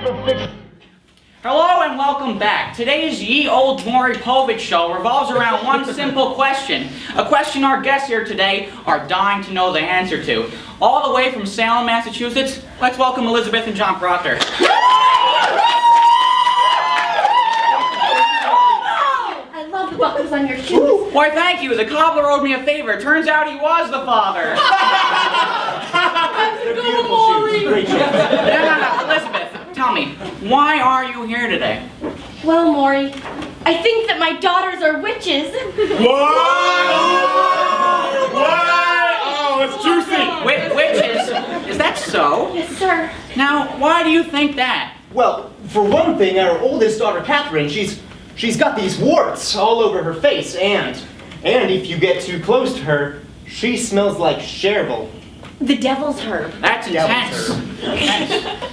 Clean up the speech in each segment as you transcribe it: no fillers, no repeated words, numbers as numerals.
Hello and welcome back. Today's Ye Old Maury Povitch show revolves around one simple question. A question our guests here today are dying to know the answer to. All the way from Salem, Massachusetts, let's welcome Elizabeth and John Proctor. I love the buckles on your shoes. Why, thank you. The cobbler owed me a favor. Turns out he was the father. Beautiful shoes. No, Elizabeth, tell me, why are you here today? Well, Maury, I think that my daughters are witches. What? Oh, it's juicy. Witches? Is that so? Yes, sir. Now, why do you think that? Well, for one thing, our oldest daughter, Catherine, she's got these warts all over her face, and if you get too close to her, she smells like chervil. The devil's herb. That's intense.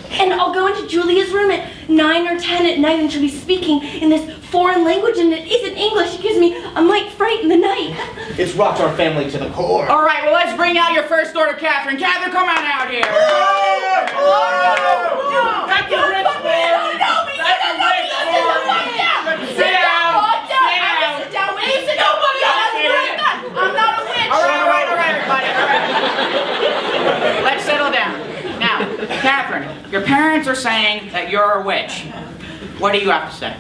And I'll go into Julia's room at 9 or 10 at night and she'll be speaking in this foreign language and it isn't English. It gives me a mite fright in the night. It's rocked our family to the core. All right, well, let's bring out your first daughter, Catherine. Catherine, come on out here. That's a rich boy. That's a rich boy. Sit down. Sit down. I'm not a witch. All right, everybody. All right. Let's settle down. Now, Catherine, your parents are saying that you're a witch. What do you have to say?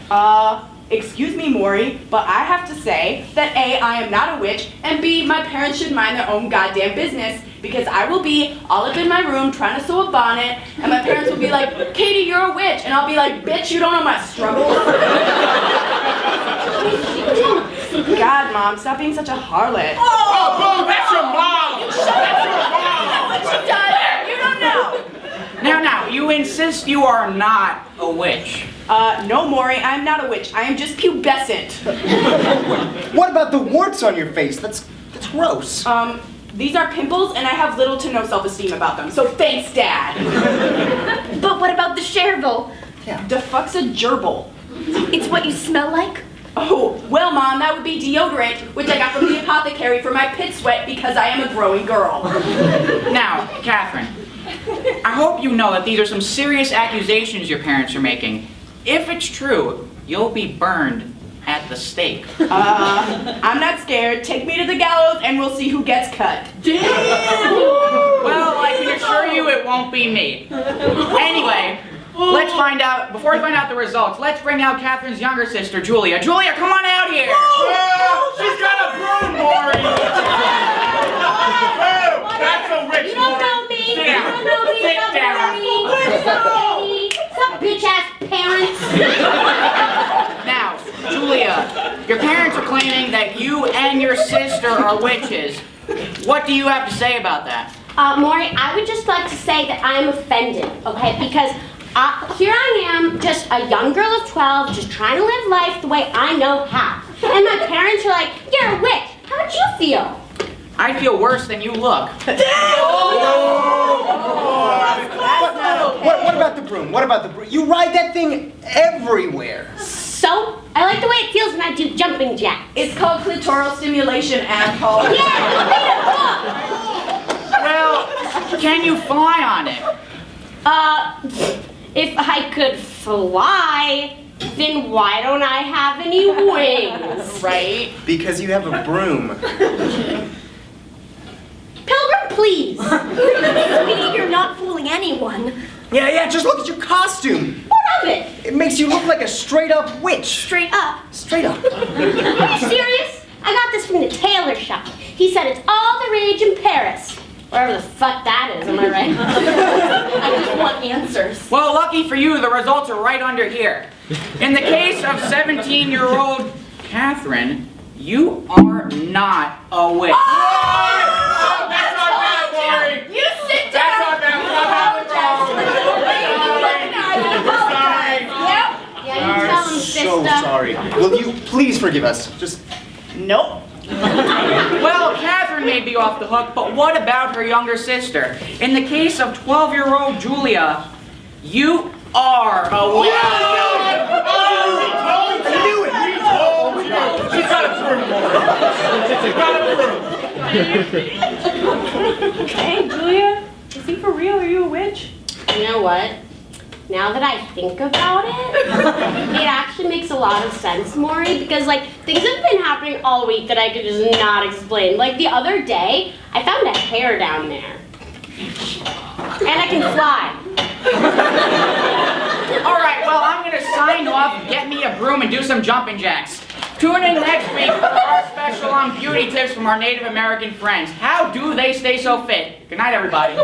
Excuse me, Maury, but I have to say that A, I am not a witch, and B, my parents should mind their own goddamn business, because I will be all up in my room trying to sew a bonnet, and my parents will be like, Katie, you're a witch, and I'll be like, bitch, you don't know my struggles. God, Mom, stop being such a harlot. Oh, boo, that's your mom. That's your mom. What you done? You don't know. Now, you insist you are not a witch. No, Maury, I'm not a witch. I am just pubescent. What about the warts on your face? That's gross. These are pimples, and I have little to no self-esteem about them, so thanks, Dad. But what about the chervil? The fuck's a gerbil? It's what you smell like? Oh, well, Mom, that would be deodorant, which I got from the apothecary for my pit sweat because I am a growing girl. Now, Catherine, I hope you know that these are some serious accusations your parents are making. If it's true, you'll be burned at the stake. I'm not scared. Take me to the gallows and we'll see who gets cut. Well, I can assure you it won't be me. Anyway, let's find out, before we find out the results, let's bring out Catherine's younger sister, Julia. Julia, come on out here. She's got a broom, Maury. That's a rich You don't boy. know me. Sit You down. don't know me. Sit You don't down. know me. Some bitch-ass parents. Now, Julia, your parents are claiming that you and your sister are witches. What do you have to say about that? Maury, I would just like to say that I am offended, okay? Because here I am, just a young girl of 12, just trying to live life the way I know how. And my parents are like, you're a witch. How would you feel? I feel worse than you look. What about the broom? What about the broom? You ride that thing everywhere. So, I like the way it feels when I do jumping jacks. It's called clitoral stimulation, asshole. Yeah, Well, can you fly on it? if I could fly, then why don't I have any wings? Right? Because you have a broom. Pilgrim, please. Sweetie, you're not fooling anyone. Yeah, just look at your costume. What of it? It makes you look like a straight-up witch. Straight up. Straight up. Are you serious? I got this from the tailor shop. He said it's all the rage in Paris. Wherever the fuck that is, am I right? I just want answers. Well, lucky for you, the results are right under here. In the case of 17-year-old Catherine, you are not a witch. That's our bad, Maury. You sit That's down. our bad. Yeah, you tell him, sister. So sorry. Will you please forgive us? Just Nope. Well, Catherine may be off the hook, but what about her younger sister? In the case of 12-year-old Julia, you are a witch. I knew it. We told you. She's got a broom, Maury. She's got a broom. Hey, Julia, is he for real? Are you a witch? You know what? now that I think about it, it actually makes a lot of sense, Maury, because like things have been happening all week that I could just not explain. Like the other day, I found a hair down there. And I can fly. Alright, well, I'm gonna sign off, get me a broom, and do some jumping jacks. Tune in next week for our special on beauty tips from our Native American friends. How do they stay so fit? Good night, everybody.